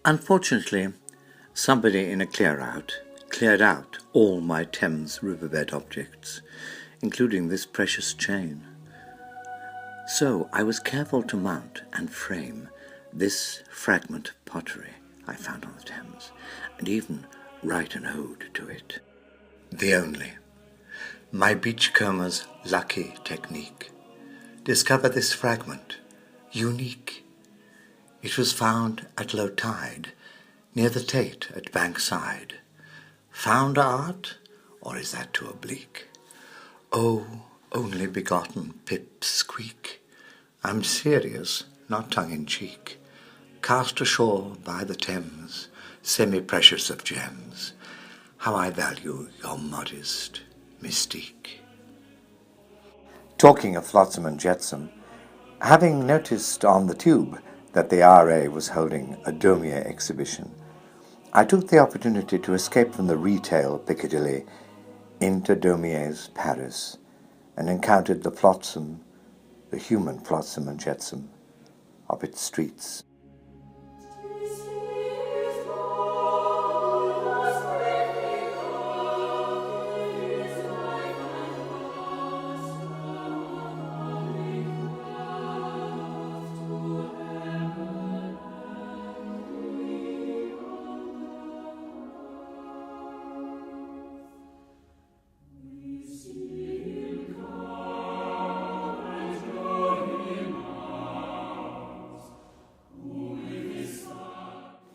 Unfortunately, somebody in a clear-out cleared out all my Thames riverbed objects, including this precious chain. So I was careful to mount and frame this fragment of pottery I found on the Thames, and even write an ode to it. The only. My beachcomber's lucky technique. Discover this fragment, unique. It was found at low tide, near the Tate at Bankside. Found art, or is that too oblique? Oh, only begotten pip squeak. I'm serious, not tongue-in-cheek. Cast ashore by the Thames, semi-precious of gems, how I value your modest mystique. Talking of Flotsam and Jetsam, having noticed on the tube that the RA was holding a Daumier exhibition, I took the opportunity to escape from the retail Piccadilly into Daumier's Paris and encountered the Flotsam, the human Flotsam and Jetsam of its streets.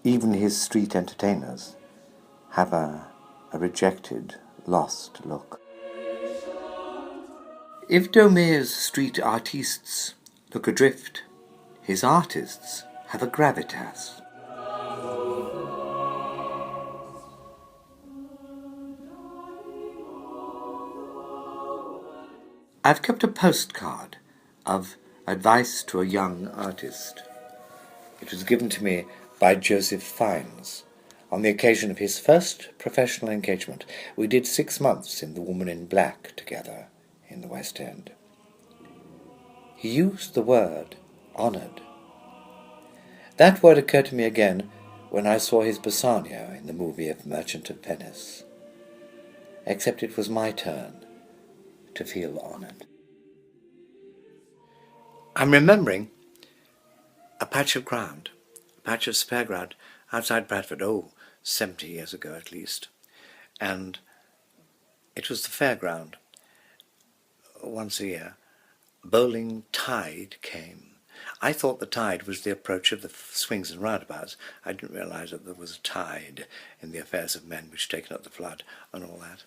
Even his street entertainers have a rejected, lost look. If Daumier's street artistes look adrift, his artists have a gravitas. I've kept a postcard of advice to a young artist. It was given to me by Joseph Fiennes on the occasion of his first professional engagement. We did 6 months in The Woman in Black together in the West End. He used the word honoured. That word occurred to me again when I saw his Bassanio in the movie of Merchant of Venice. Except it was my turn to feel honoured. I'm remembering a patch of ground, a patch of Fairground outside Bradford, 70 years ago at least. And it was the Fairground. Once a year, bowling tide came. I thought the tide was the approach of the swings and roundabouts. I didn't realise that there was a tide in the affairs of men which taken up the flood and all that.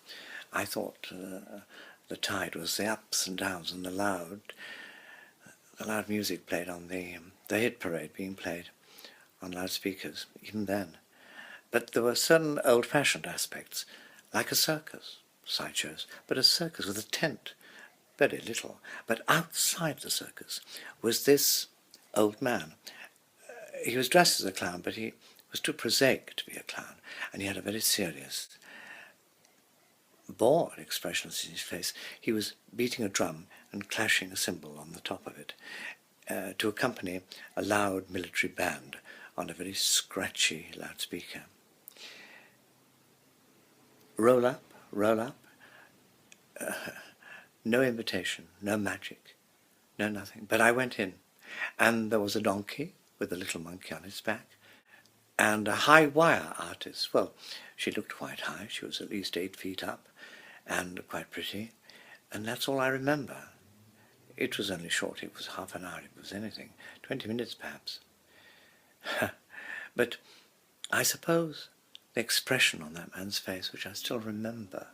I thought the tide was the ups and downs and the loud music played on the hit parade being played on loudspeakers, even then. But there were certain old-fashioned aspects, like a circus, sideshows, but a circus with a tent, very little. But outside the circus was this old man. He was dressed as a clown, but he was too prosaic to be a clown, and he had a very serious, bored expression in his face. He was beating a drum and clashing a cymbal on the top of it to accompany a loud military band on a very scratchy loudspeaker. Roll up. No invitation, no magic, no nothing. But I went in, and there was a donkey with a little monkey on its back, and a high wire artist. Well, she looked quite high. She was at least 8 feet up, and quite pretty. And that's all I remember. It was only short. It was half an hour. It was anything. 20 minutes, perhaps. But I suppose the expression on that man's face, which I still remember,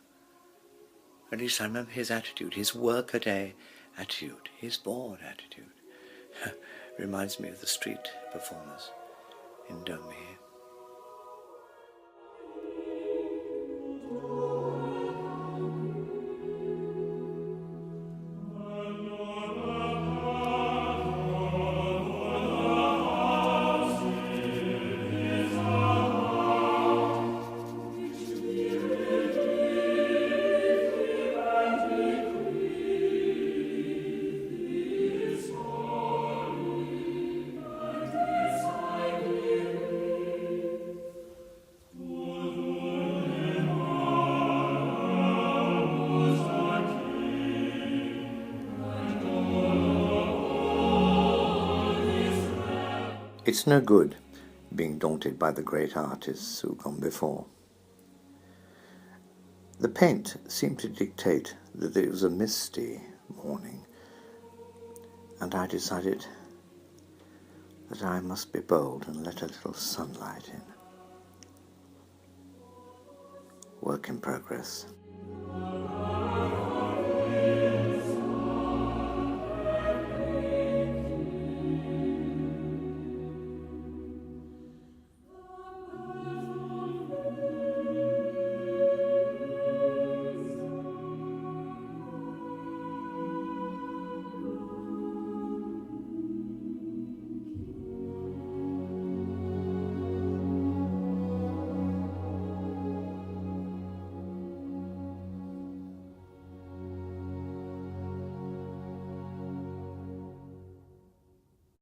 at least I remember his attitude, his workaday attitude, his bored attitude, reminds me of the street performers in Daumier. It's no good being daunted by the great artists who've gone before. The paint seemed to dictate that it was a misty morning, and I decided that I must be bold and let a little sunlight in. Work in progress.